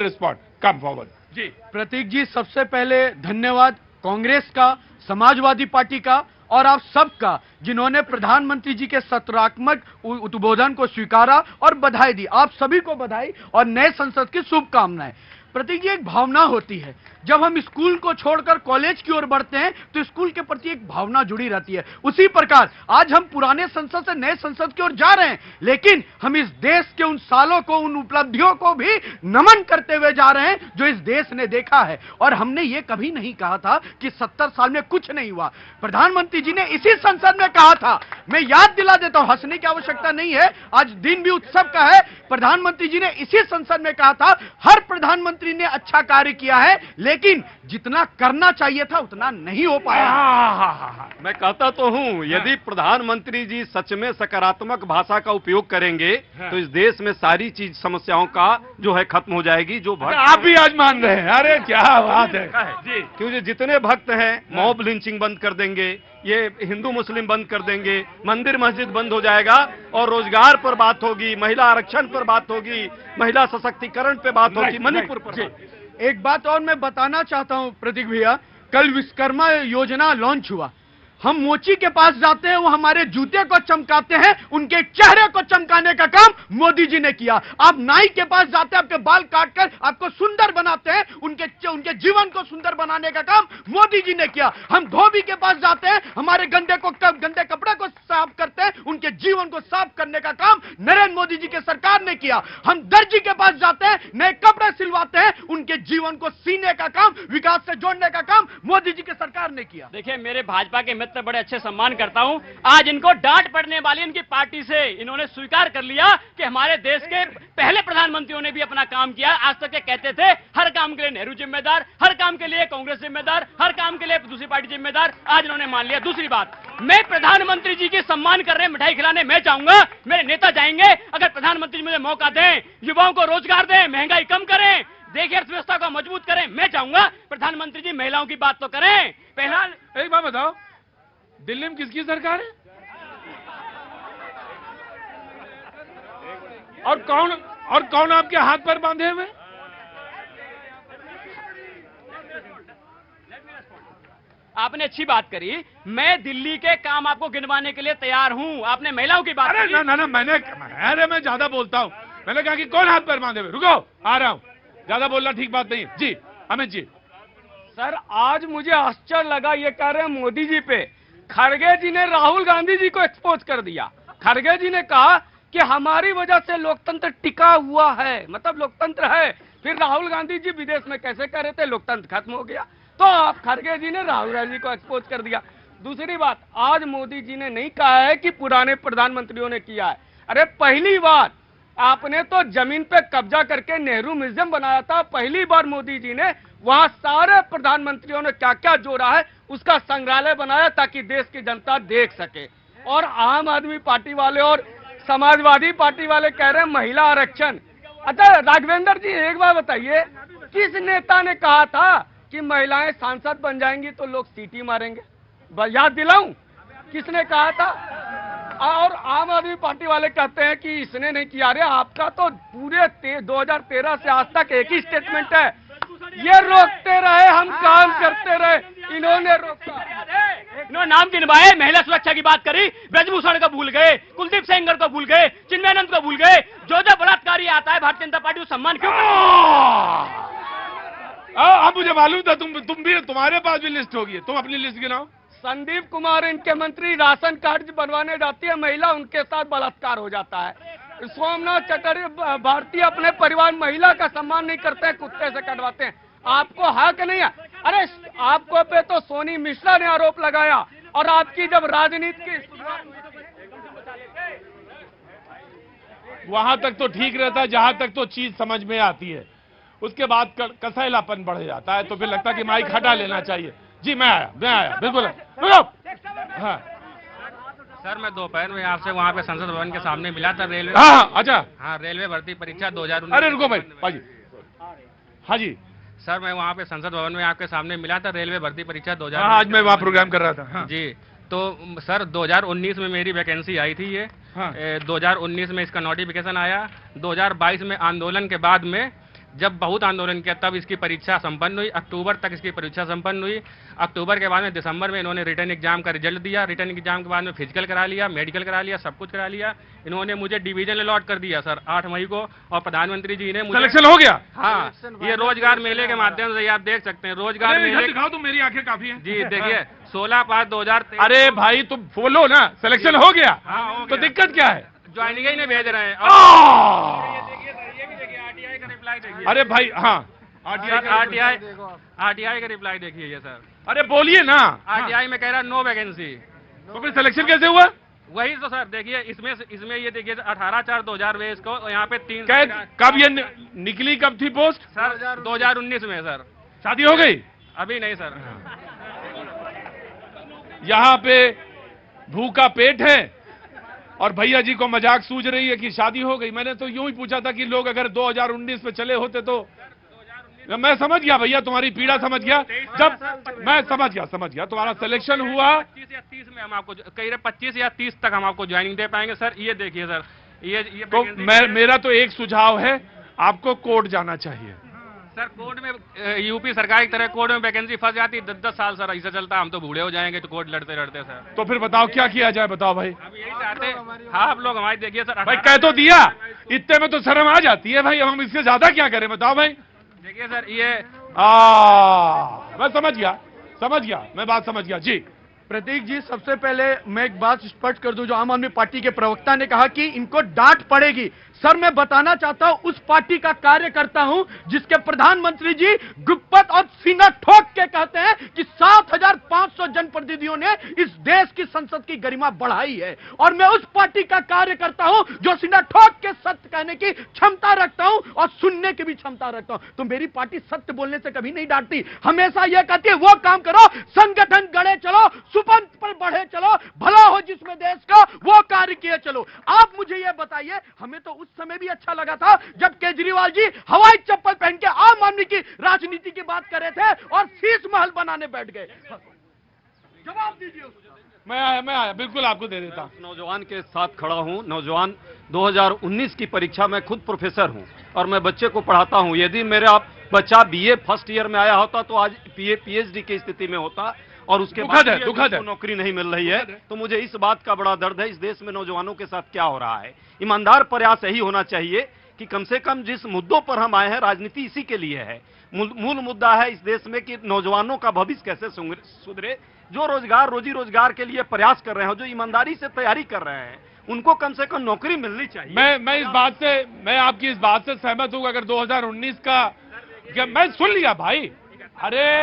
Spot come forward. जी प्रतीक जी, सबसे पहले धन्यवाद कांग्रेस का, समाजवादी पार्टी का और आप सबका, जिन्होंने प्रधानमंत्री जी के सकारात्मक उद्बोधन को स्वीकारा और बधाई दी। आप सभी को बधाई और नए संसद की शुभकामनाएं। प्रतीक जी, एक भावना होती है, जब हम स्कूल को छोड़कर कॉलेज की ओर बढ़ते हैं तो स्कूल के प्रति एक भावना जुड़ी रहती है। उसी प्रकार आज हम पुराने संसद से नए संसद की ओर जा रहे हैं, लेकिन हम इस देश के उन सालों को, उन उपलब्धियों को भी नमन करते हुए जा रहे हैं जो इस देश ने देखा है। और हमने ये कभी नहीं कहा था कि 70 साल में कुछ नहीं हुआ। प्रधानमंत्री जी ने इसी संसद में कहा था, मैं याद दिला देता हूं, हंसने की आवश्यकता नहीं है, आज दिन भी उत्सव का है। प्रधानमंत्री जी ने इसी संसद में कहा था, हर प्रधानमंत्री ने अच्छा कार्य किया है, लेकिन जितना करना चाहिए था उतना नहीं हो पाया। मैं कहता तो हूं, यदि प्रधानमंत्री जी सच में सकारात्मक भाषा का उपयोग करेंगे तो इस देश में सारी चीज समस्याओं का जो है खत्म हो जाएगी। जो भक्त आप भी आज मान रहे हैं, अरे क्या बात है जी, क्योंकि जितने भक्त हैं मॉब लिंचिंग बंद कर देंगे, ये हिंदू मुस्लिम बंद कर देंगे, मंदिर मस्जिद बंद हो जाएगा और रोजगार पर बात होगी, महिला आरक्षण पर बात होगी, महिला सशक्तिकरण पे बात होगी, मणिपुर पर। एक बात और मैं बताना चाहता हूं प्रतीक भैया, कल विश्वकर्मा योजना लॉन्च हुआ। हम मोची के पास जाते हैं, वो हमारे जूते को चमकाते हैं, उनके चेहरे को चमकाने का काम मोदी जी ने किया। आप नाई के पास जाते हैं, आपके बाल काटकर आपको सुंदर बनाते हैं, उनके जीवन को सुंदर बनाने का काम मोदी जी ने किया। हम धोबी के पास जाते हैं, हमारे गंदे कपड़े को साफ करते हैं, उनके जीवन को साफ करने का काम नरेंद्र मोदी जी की सरकार ने किया। हम दर्जी के पास जाते हैं, नए कपड़े सिलवाते हैं, उनके जीवन को सीने का काम, विकास से जोड़ने का काम मोदी जी की सरकार ने किया। देखिए, मेरे भाजपा के मित्र बड़े अच्छे सम्मान करता हूं, आज इनको डांट पड़ने वाली इनकी पार्टी से। इन्होंने स्वीकार कर लिया कि हमारे देश के पहले प्रधानमंत्रियों ने भी अपना काम किया। आज तक ये कहते थे हर काम के लिए नेहरू जिम्मेदार, हर काम के लिए कांग्रेस जिम्मेदार, हर काम के लिए दूसरी पार्टी जिम्मेदार, आज इन्होंने मान लिया। दूसरी बात, मैं प्रधानमंत्री जी के सम्मान कर रहे हैं, मिठाई खिलाने मैं जाऊंगा, मेरे नेता जाएंगे। अगर प्रधानमंत्री जी मुझे मौका दें, युवाओं को रोजगार दें, महंगाई कम करें, देखिए अर्थव्यवस्था को मजबूत करें, मैं जाऊंगा। प्रधानमंत्री जी महिलाओं की बात तो करें। पहला एक बात बताओ, दिल्ली में किसकी सरकार है और कौन आपके हाथ पर बांधे हुए? आपने अच्छी बात करी, मैं दिल्ली के काम आपको गिनवाने के लिए तैयार हूं। आपने महिलाओं की बात करी। ना मैं ज्यादा बोलता हूं। मैंने कहा कि कौन हाथ पर बांधे हुए? रुको, आ रहा हूं। ज्यादा बोलना ठीक बात नहीं। जी अमित जी। सर, आज मुझे आश्चर्य लगा, ये कह रहे हैं मोदी जी पे। खड़गे जी ने राहुल गांधी जी को एक्सपोज कर दिया। खड़गे जी ने कहा कि हमारी वजह से लोकतंत्र टिका हुआ है, मतलब लोकतंत्र है। फिर राहुल गांधी जी विदेश में कैसे कह रहे थे लोकतंत्र खत्म हो गया, तो आप खड़गे जी ने राहुल गांधी को एक्सपोज कर दिया। दूसरी बात, आज मोदी जी ने नहीं कहा है कि पुराने प्रधानमंत्रियों ने किया है। अरे पहली बार आपने तो जमीन पे कब्जा करके नेहरू म्यूजियम बनाया था। पहली बार मोदी जी ने वहां सारे प्रधानमंत्रियों ने क्या क्या जोड़ा है उसका संग्रहालय बनाया, ताकि देश की जनता देख सके। और आम आदमी पार्टी वाले और समाजवादी पार्टी वाले कह रहे हैं महिला आरक्षण। अच्छा राघवेंद्र जी, एक बात बताइए, किस नेता ने कहा था कि महिलाएं सांसद बन जाएंगी तो लोग सीटी मारेंगे? याद दिलाऊं, किसने कहा था? और आम आदमी पार्टी वाले कहते हैं कि इसने नहीं किया। अरे आपका तो पूरे 2013 से आज तक एक ही स्टेटमेंट है, ये रोकते रहे, हम काम करते रहे, इन्होंने रोका। इन्होंने नाम गिनवाए, महिला सुरक्षा की बात करी, ब्रजभूषण को भूल गए, कुलदीप सेंगर को भूल गए, चिन्मयानंद को भूल गए। जो बलात्कारी आता है भारतीय जनता पार्टी को सम्मान क्यों? अब मुझे मालूम था तुम भी, तुम्हारे पास भी लिस्ट होगी, तुम अपनी लिस्ट गिनाओ। संदीप कुमार इनके मंत्री, राशन कार्ड बनवाने जाती है महिला, उनके साथ बलात्कार हो जाता है। सोमनाथ चटर्जी भारतीय अपने परिवार महिला का सम्मान नहीं करते हैं, कुत्ते से कटवाते हैं। आपको हक नहीं है। अरे आपको पे तो सोनी मिश्रा ने आरोप लगाया, और आपकी जब राजनीति की वहां तक तो ठीक रहता है जहां तक तो चीज समझ में आती है, उसके बाद कसैलापन बढ़ जाता है, तो फिर लगता है कि माइक हटा लेना चाहिए। जी मैं आया बिल्कुल। हाँ सर, मैं दोपहर में आपसे वहाँ पे संसद भवन के सामने मिला था, रेलवे। हाँ अच्छा, हाँ, रेलवे भर्ती परीक्षा 2019। अरे रुको भाई जी। हाँ जी सर, मैं वहाँ पे संसद भवन में आपके सामने मिला था, रेलवे भर्ती परीक्षा 2000। हाँ, आज मैं वहाँ प्रोग्राम कर रहा था। हाँ। जी, तो सर 2019 में मेरी वैकेंसी आई थी ये। हाँ। 2019 में इसका नोटिफिकेशन आया। 2022 में आंदोलन के बाद में जब बहुत आंदोलन किया तब इसकी परीक्षा संपन्न हुई, अक्टूबर तक इसकी परीक्षा संपन्न हुई। अक्टूबर के बाद में दिसंबर में इन्होंने रिटर्न एग्जाम का रिजल्ट दिया, रिटर्न एग्जाम के बाद में फिजिकल करा लिया, मेडिकल करा लिया, सब कुछ करा लिया। इन्होंने मुझे डिवीजन अलॉट कर दिया सर 8 मई को, और प्रधानमंत्री जी ने मुझे सिलेक्शन हो गया। हाँ, ये रोजगार मेले के माध्यम से आप देख सकते हैं, रोजगार मेले दिखाओ तो मेरी आंखें काफी हैं। जी देखिए 16/5/2023। अरे भाई तुम बोलो ना, सिलेक्शन हो गया। हाँ, हो तो गया। दिक्कत क्या है? ज्वाइनिंग ही नहीं भेज रहे हैं। आरटीआई का रिप्लाई देखिए। अरे भाई हाँ, आरटीआई का रिप्लाई देखिए ये सर। अरे बोलिए ना। आरटीआई में कह रहा नो वैकेंसी। तो फिर सिलेक्शन कैसे हुआ? वही तो सर देखिए, इसमें ये देखिए 18/4/2022 को यहाँ पे 3 कब ये निकली, कब थी पोस्ट? सर 2019 में सर। शादी हो गई? अभी नहीं सर। यहाँ पे भूखा पेट है और भैया जी को मजाक सूझ रही है कि शादी हो गई। मैंने तो यूं ही पूछा था कि लोग अगर 2019 में चले होते तो। मैं समझ गया भैया, तुम्हारी पीड़ा समझ गया। जब मैं समझ गया तुम्हारा सिलेक्शन हुआ 25 या 30 में हम आपको कह रहे 25 या 30 तक हम आपको ज्वाइनिंग दे पाएंगे सर। ये देखिए सर, ये तो मेरा तो एक सुझाव है, आपको कोर्ट जाना चाहिए। सर कोर्ट में यूपी सरकार की तरह कोर्ट में वैकेंसी फंस जाती 10-10 साल सर, ऐसा चलता। हम तो बूढ़े हो जाएंगे तो कोर्ट लड़ते लड़ते सर। तो फिर बताओ क्या किया जाए, बताओ भाई। हम यही चाहते हैं। हाँ, आप लोग हमारी देखिए सर। भाई कह तो दिया, इतने में तो शर्म आ जाती है भाई, अब हम इससे ज्यादा क्या करें, बताओ भाई। देखिए सर ये मैं समझ गया, मैं बात समझ गया जी। प्रतीक जी, सबसे पहले मैं एक बात स्पष्ट कर दूं, जो आम आदमी पार्टी के प्रवक्ता ने कहा कि इनको डांट पड़ेगी। सर मैं बताना चाहता हूं, उस पार्टी का कार्य करता हूं जिसके प्रधानमंत्री जी गुप्पत और सीना ठोक के कहते हैं कि 7,500 जनप्रतिनिधियों ने इस देश की संसद की गरिमा बढ़ाई है। और मैं उस पार्टी का कार्य करता हूं जो सीना ठोक के सत्य कहने की क्षमता रखता हूं और सुनने की भी क्षमता रखता हूं। तो मेरी पार्टी सत्य बोलने से कभी नहीं डांटती, हमेशा यह कहती है वो काम करो, संगठन गढ़े चलो, सुपंथ पर बढ़े चलो, भला हो जिसमें देश का वो कार्य किए चलो। आप मुझे यह बताइए, हमें तो उस समय भी अच्छा लगा था जब केजरीवाल जी हवाई चप्पल पहन के आम आदमी की राजनीति की बात कर रहे थे और शीश महल बनाने बैठ गए। जवाब दीजिए। मैं आया, बिल्कुल आपको दे देता। नौजवान के साथ खड़ा हूं। नौजवान 2019 की परीक्षा में खुद प्रोफेसर हूं और मैं बच्चे को पढ़ाता हूं। यदि मेरा बच्चा बीए फर्स्ट ईयर में आया होता तो आज पीएचडी की स्थिति में होता, और उसके बाद दुखद है। नौकरी नहीं मिल रही है। तो मुझे इस बात का बड़ा दर्द है, इस देश में नौजवानों के साथ क्या हो रहा है। ईमानदार प्रयास यही होना चाहिए कि कम से कम जिस मुद्दों पर हम आए हैं, राजनीति इसी के लिए है। मूल मुद्दा है इस देश में कि नौजवानों का भविष्य कैसे सुधरे। जो रोजी रोजगार के लिए प्रयास कर रहे हैं, जो ईमानदारी से तैयारी कर रहे हैं, उनको कम से कम नौकरी मिलनी चाहिए। मैं आपकी इस बात से सहमत हूं। अगर 2019 का मैं सुन लिया भाई। अरे